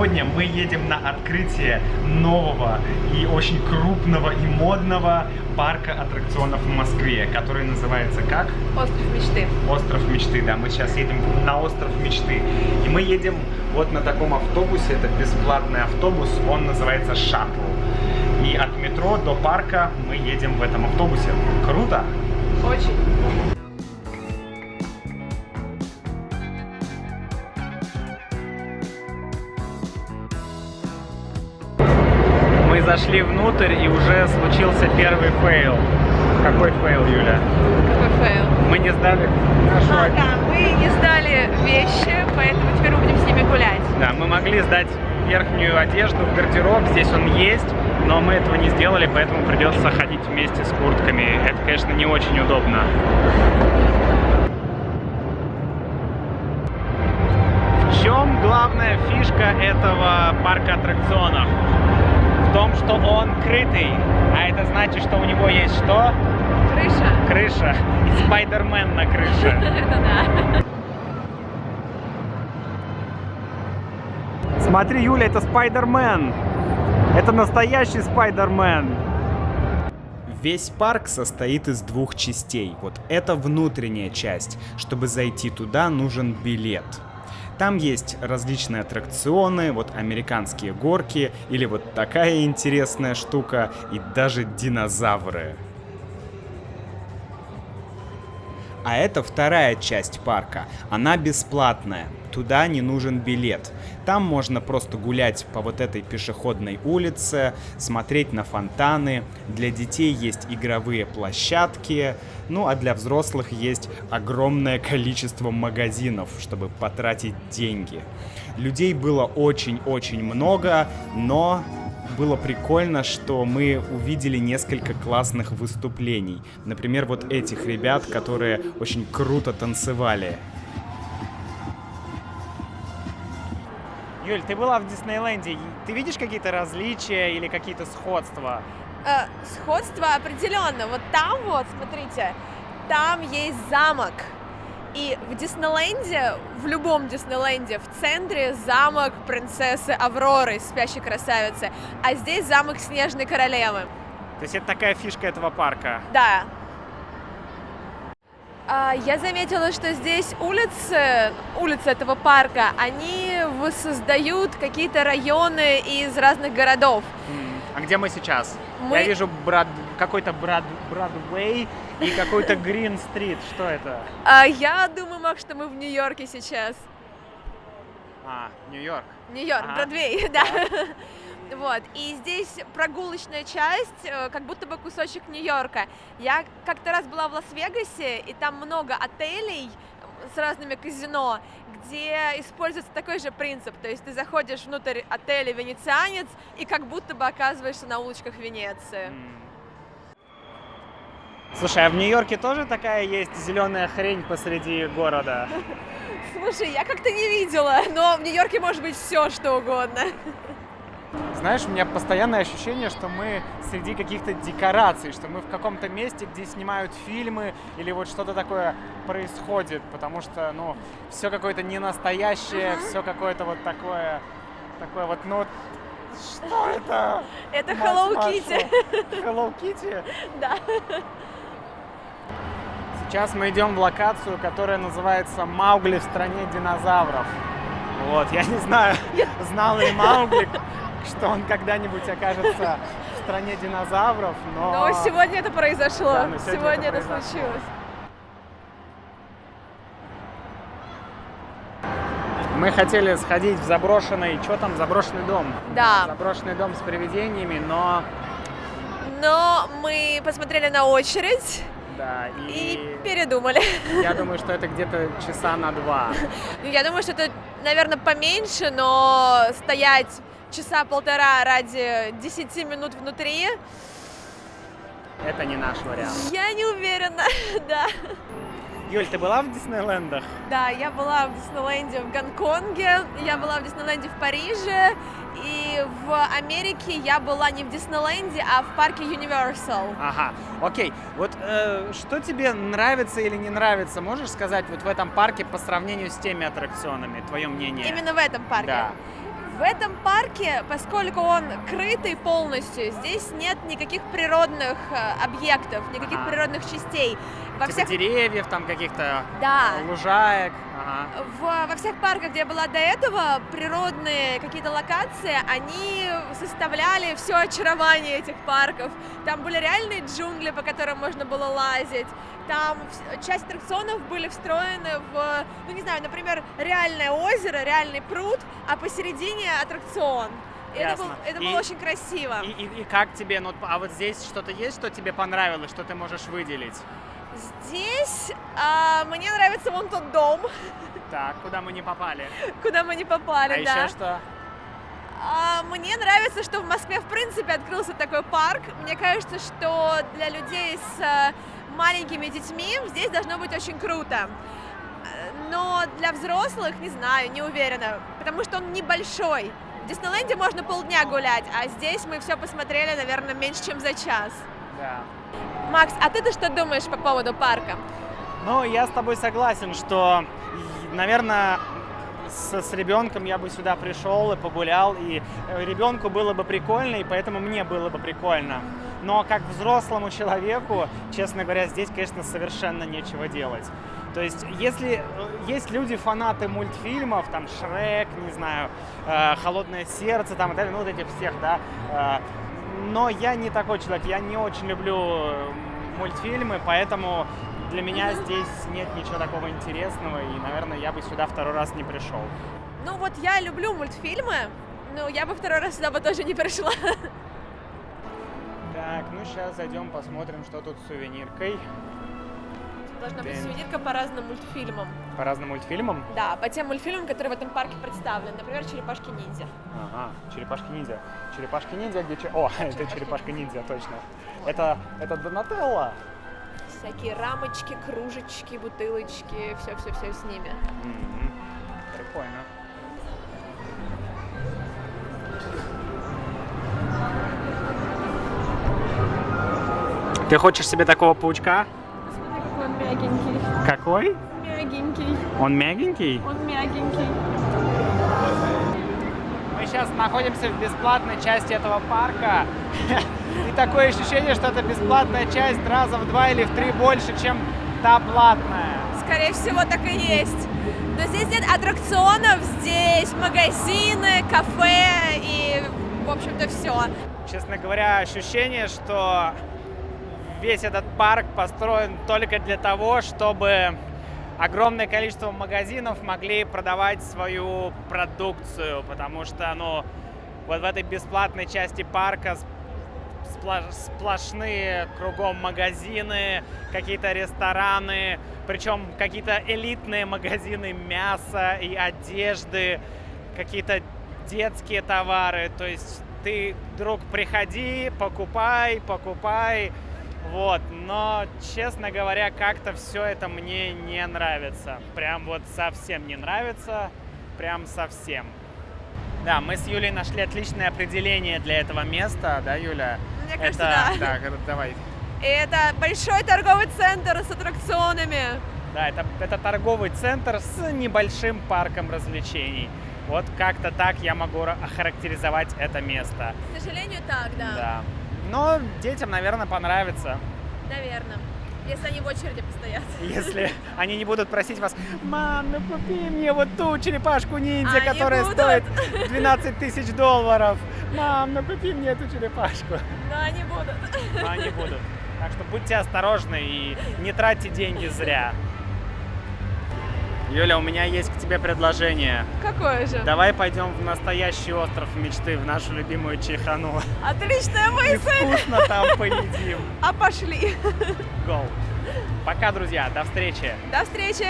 сегодня мы едем на открытие нового и очень крупного и модного парка аттракционов в Москве, который называется как? Остров мечты. Остров мечты, да. Мы сейчас едем на остров мечты. И мы едем вот на таком автобусе, это бесплатный автобус, он называется «Шаттл». И от метро до парка мы едем в этом автобусе. Круто? Очень. Мы зашли внутрь, и уже случился первый фейл. Какой фейл, Юля? Какой фейл? Мы не сдали нашу... Да, мы не сдали вещи, поэтому теперь мы будем с ними гулять. Да, мы могли сдать верхнюю одежду в гардероб, здесь он есть, но мы этого не сделали, поэтому придется ходить вместе с куртками. Это, конечно, не очень удобно. В чем главная фишка этого парка аттракционов? В том, что он крытый, а это значит, что у него есть что? Крыша. Крыша. И Спайдермен на крыше. Это да. Смотри, Юля, это Спайдермен. Это настоящий Спайдермен. Весь парк состоит из двух частей. Вот это внутренняя часть. Чтобы зайти туда, нужен билет. Там есть различные аттракционы, вот американские горки, или вот такая интересная штука, и даже динозавры. А это вторая часть парка. Она бесплатная. Туда не нужен билет. Там можно просто гулять по вот этой пешеходной улице, смотреть на фонтаны. Для детей есть игровые площадки. Ну а для взрослых есть огромное количество магазинов, чтобы потратить деньги. Людей было очень-очень много, но было прикольно, что мы увидели несколько классных выступлений. Например, вот этих ребят, которые очень круто танцевали. Юль, ты была в Диснейленде. Ты видишь какие-то различия или какие-то сходства? Сходство определенно. Вот там вот, смотрите, там есть замок. И в Диснейленде, в любом Диснейленде, в центре замок принцессы Авроры, спящей красавицы, а здесь замок Снежной королевы. То есть это такая фишка этого парка? Да. Я заметила, что здесь улицы этого парка, они воссоздают какие-то районы из разных городов. А где мы сейчас? Я вижу какой-то Бродвей и какой-то Грин-стрит. Что это? Я думаю, Макс, что мы в Нью-Йорке сейчас. Нью-Йорк. Нью-Йорк, Ага. Бродвей, да. Вот, и здесь прогулочная часть, как будто бы кусочек Нью-Йорка. Я как-то раз была в Лас-Вегасе, и там много отелей с разными казино, где используется такой же принцип. То есть ты заходишь внутрь отеля «Венецианец» и как будто бы оказываешься на улочках Венеции. Слушай, а в Нью-Йорке тоже такая есть зеленая хрень посреди города? Слушай, я как-то не видела, но в Нью-Йорке может быть все, что угодно. Знаешь, у меня постоянное ощущение, что мы среди каких-то декораций, что мы в каком-то месте, где снимают фильмы или вот что-то такое происходит, потому что, ну, все какое-то ненастоящее, все какое-то вот такое вот, ну, что это? Это Hello Kitty. Hello Kitty? Да. Сейчас мы идем в локацию, которая называется «Маугли в стране динозавров». Вот, я не знаю, знал ли Маугли, что он когда-нибудь окажется в стране динозавров, но... Но сегодня это произошло, Да, сегодня это произошло. случилось. Мы хотели сходить в заброшенный, что там, заброшенный дом? Да. Заброшенный дом с привидениями, но... Но мы посмотрели на очередь Да, и передумали. я думаю, что это где-то часа на 2. Я думаю, что это, наверное, поменьше, но стоять часа полтора ради 10 минут внутри... Это не наш вариант. Я не уверена, да. Юль, ты была в Диснейлендах? Да, я была в Диснейленде в Гонконге, я была в Диснейленде в Париже, и в Америке я была не в Диснейленде, а в парке Universal. Ага, окей. Вот что тебе нравится или не нравится, можешь сказать вот в этом парке по сравнению с теми аттракционами, твое мнение? Именно в этом парке. Да. В этом парке, поскольку он крытый полностью, здесь нет никаких природных объектов, никаких Ага. природных частей. Во Типа всех, деревьев, там каких-то да, лужаек. Ага. во всех парках, где я была до этого, природные какие-то локации, они составляли все очарование этих парков. Там были реальные джунгли, по которым можно было лазить. Там часть аттракционов были встроены в, ну не знаю, например, реальное озеро, реальный пруд, а посередине аттракцион. И Ясно. это И- было очень красиво. И как тебе, ну, а вот здесь что-то есть, что тебе понравилось, что ты можешь выделить? Здесь мне нравится вон тот дом, Так, куда мы не попали? куда мы не попали, А да. еще что? Мне нравится, что в Москве в принципе открылся такой парк. Мне кажется, что для людей с маленькими детьми здесь должно быть очень круто. Но для взрослых, не знаю, не уверена, потому что он небольшой. В Диснейленде можно полдня гулять, а здесь мы все посмотрели, наверное, меньше, чем за час. Да. Макс, а ты-то что думаешь по поводу парка? Ну, я с тобой согласен, что, наверное, с ребенком я бы сюда пришел и погулял, и ребенку было бы прикольно, и поэтому мне было бы прикольно. Но как взрослому человеку, честно говоря, здесь, конечно, совершенно нечего делать. То есть, если есть люди, фанаты мультфильмов, там, Шрек, не знаю, Холодное сердце, там, и далее, ну, вот этих всех, да, но я не такой человек, я не очень люблю мультфильмы, поэтому для меня здесь нет ничего такого интересного, и, наверное, я бы сюда второй раз не пришел. Ну вот я люблю мультфильмы, но я бы второй раз сюда бы тоже не пришла. Так, ну сейчас зайдем, посмотрим, что тут с сувениркой. Должна быть Блин. сувенирка по разным мультфильмам. По разным мультфильмам? Да, по тем мультфильмам, которые в этом парке представлены. Например, «Черепашки-ниндзя». Ага, черепашки-ниндзя. Черепашки-ниндзя, где... О, это черепашка-ниндзя, точно. Это Донателло? Всякие рамочки, кружечки, бутылочки, все-все-все с ними. Мгм. Прикольно. Ты хочешь себе такого паучка? Посмотри, какой он мягенький. Какой? Мягенький. Он мягенький? Он мягенький. Мы сейчас находимся в бесплатной части этого парка. И такое ощущение, что это бесплатная часть раза в 2 или в 3 больше, чем та платная. Скорее всего, так и есть. Но здесь нет аттракционов, здесь магазины, кафе и, в общем-то, все. Честно говоря, ощущение, что весь этот парк построен только для того, чтобы огромное количество магазинов могли продавать свою продукцию, потому что, ну, вот в этой бесплатной части парка сплошные кругом магазины, какие-то рестораны, причем какие-то элитные магазины мяса и одежды, какие-то детские товары, то есть ты, друг, приходи, покупай, вот, но, честно говоря, как-то все это мне не нравится, прям вот совсем не нравится, прям совсем. Да, мы с Юлей нашли отличное определение для этого места, да, Юля? Мне кажется, это, да. да, давай. И это большой торговый центр с аттракционами. Да, это торговый центр с небольшим парком развлечений. Вот как-то так я могу охарактеризовать это место. К сожалению, так, да. Да. Но детям, наверное, понравится, Наверное. Если они в очереди постоят. если они не будут просить вас: «Мам, ну купи мне вот ту черепашку-ниндзя, Они которая будут. стоит $12 000. Мам, ну купи мне эту черепашку». Но они будут. Но они будут. Так что будьте осторожны и не тратьте деньги зря. Юля, у меня есть к тебе предложение. Какое же? Давай пойдем в настоящий остров мечты, в нашу любимую Чайхану. Отличная И мысль! вкусно там поедим. А пошли! Go. Пока, друзья. До встречи. До встречи!